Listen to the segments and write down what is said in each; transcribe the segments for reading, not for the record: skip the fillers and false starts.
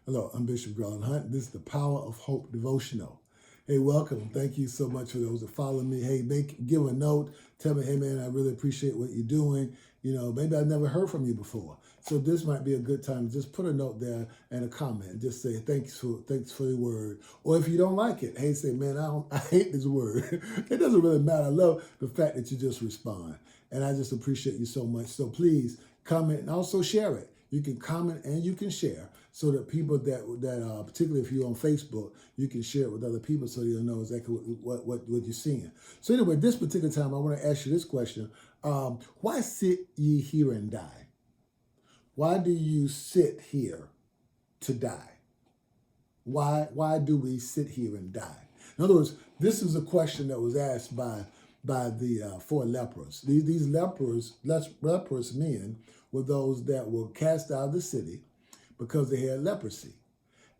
Hello, I'm Bishop Garland Hunt. This is the Power of Hope devotional. Hey, welcome. Thank you so much for those that follow me. Hey, give a note. Tell me, hey, man, I really appreciate what you're doing. Maybe I've never heard from you before. So this might be a good time to just put a note there and a comment. Just say, thanks for the word. Or if you don't like it, hey, say, man, I hate this word. It doesn't really matter. I love the fact that you just respond. And I just appreciate you so much. So please comment and also share it. You can comment and you can share so that people that particularly if you're on Facebook, you can share it with other people so you'll know exactly what you're seeing. So anyway, this particular time, I want to ask you this question. Why sit ye here and die? Why do you sit here to die? Why do we sit here and die? In other words, this is a question that was asked by the four lepers. These leprous men were those that were cast out of the city because they had leprosy.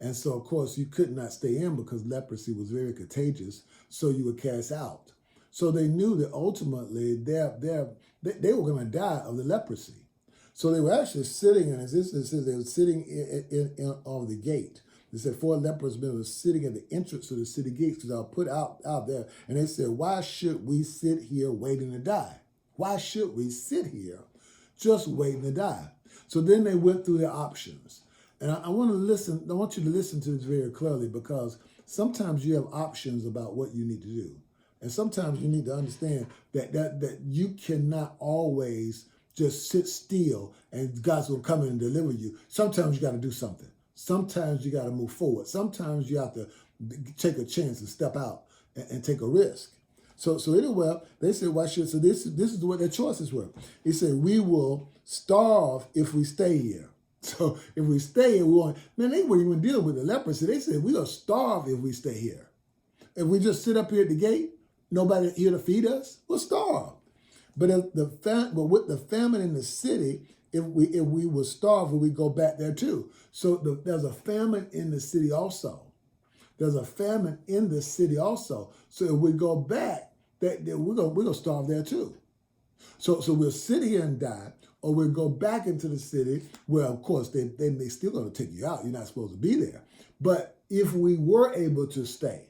And so, of course, you could not stay in because leprosy was very contagious, so you were cast out. So they knew that ultimately they were going to die of the leprosy. So they were actually sitting, and as it says, they were sitting on the gate. They said 4 lepers men were sitting at the entrance of the city gates because they were put out there. And they said, why should we sit here waiting to die? Why should we sit here just waiting to die? So then they went through their options. And I want you to listen to this very clearly, because sometimes you have options about what you need to do. And sometimes you need to understand that you cannot always just sit still and God's going to come in and deliver you. Sometimes you got to do something. Sometimes you got to move forward. Sometimes you have to take a chance and step out and take a risk. So anyway, they said, why should, so this is what their choices were. He said, we will starve if we stay here. So if we stay here, they weren't even dealing with the leprosy. They said, we'll starve if we stay here. If we just sit up here at the gate, nobody here to feed us, we'll starve. But with the famine in the city, if we were starved, we go back there too. So there's a famine in the city also. There's a famine in the city also. So if we go back, we're gonna starve there too. So we'll sit here and die, or we'll go back into the city where, of course, they may still gonna take you out. You're not supposed to be there. But if we were able to stay,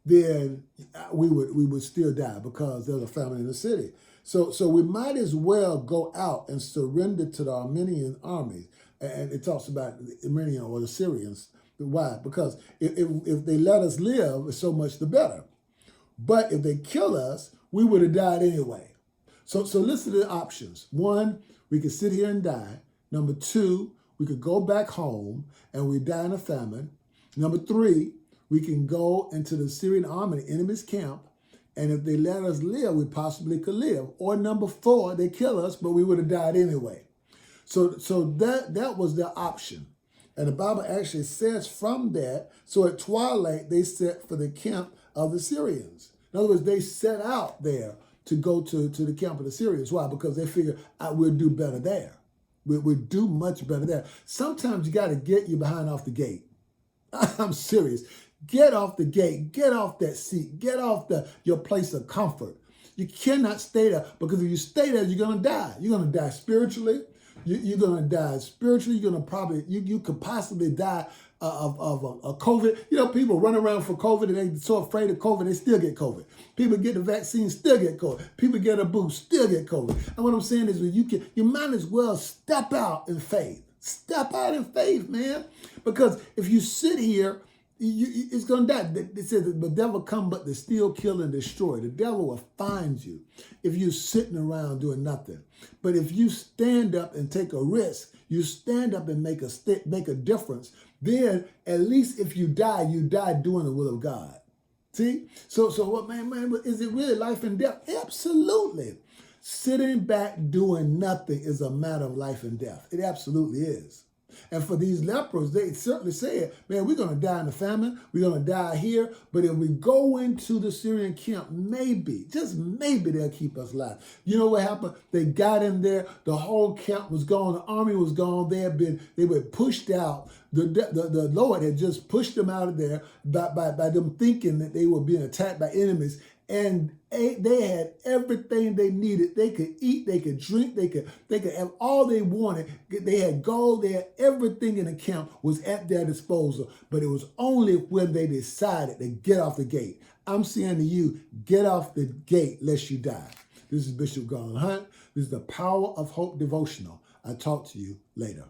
then we would still die because there's a famine in the city. So we might as well go out and surrender to the Armenian armies. And it talks about the Armenian or the Syrians. Why? Because if they let us live, it's so much the better. But if they kill us, we would have died anyway. So listen to the options. 1, we could sit here and die. Number 2, we could go back home and we die in a famine. Number 3, we can go into the Syrian army, the enemy's camp, and if they let us live, we possibly could live. Or number 4, they kill us, but we would have died anyway. So that was their option. And the Bible actually says from that, so at twilight, they set for the camp of the Syrians. In other words, they set out there to go to the camp of the Syrians. Why? Because they figure we'll do better there. We'll do much better there. Sometimes you got to get you behind off the gate. I'm serious. Get off the gate. Get off that seat. Get off your place of comfort. You cannot stay there, because if you stay there, you're going to die. You're going to die spiritually. You're going to die spiritually. You're going to probably, you could possibly die of COVID. People run around for COVID and they're so afraid of COVID, they still get COVID. People get the vaccine, still get COVID. People get a boost, still get COVID. And what I'm saying is, you might as well step out in faith. Step out in faith, man. Because if you sit here, it's going to die. It says the devil come but to steal, kill, and destroy. The devil will find you if you're sitting around doing nothing. But if you stand up and take a risk, you stand up and make a difference, then at least if you die doing the will of God. See? So what, man, is it really life and death? Absolutely. Sitting back doing nothing is a matter of life and death. It absolutely is. And for these lepers, they certainly said, man, we're going to die in the famine. We're going to die here. But if we go into the Syrian camp, maybe, just maybe they'll keep us alive. You know what happened? They got in there. The whole camp was gone. The army was gone. They were pushed out. The Lord had just pushed them out of there by them thinking that they were being attacked by enemies. and they had everything they needed. They could eat, they could drink, they could have all they wanted. They had gold, they had everything in the camp was at their disposal. But it was only when they decided to get off the gate. I'm saying to you, get off the gate lest you die. This is Bishop Garland Hunt. This is the Power of Hope devotional. I'll talk to you later.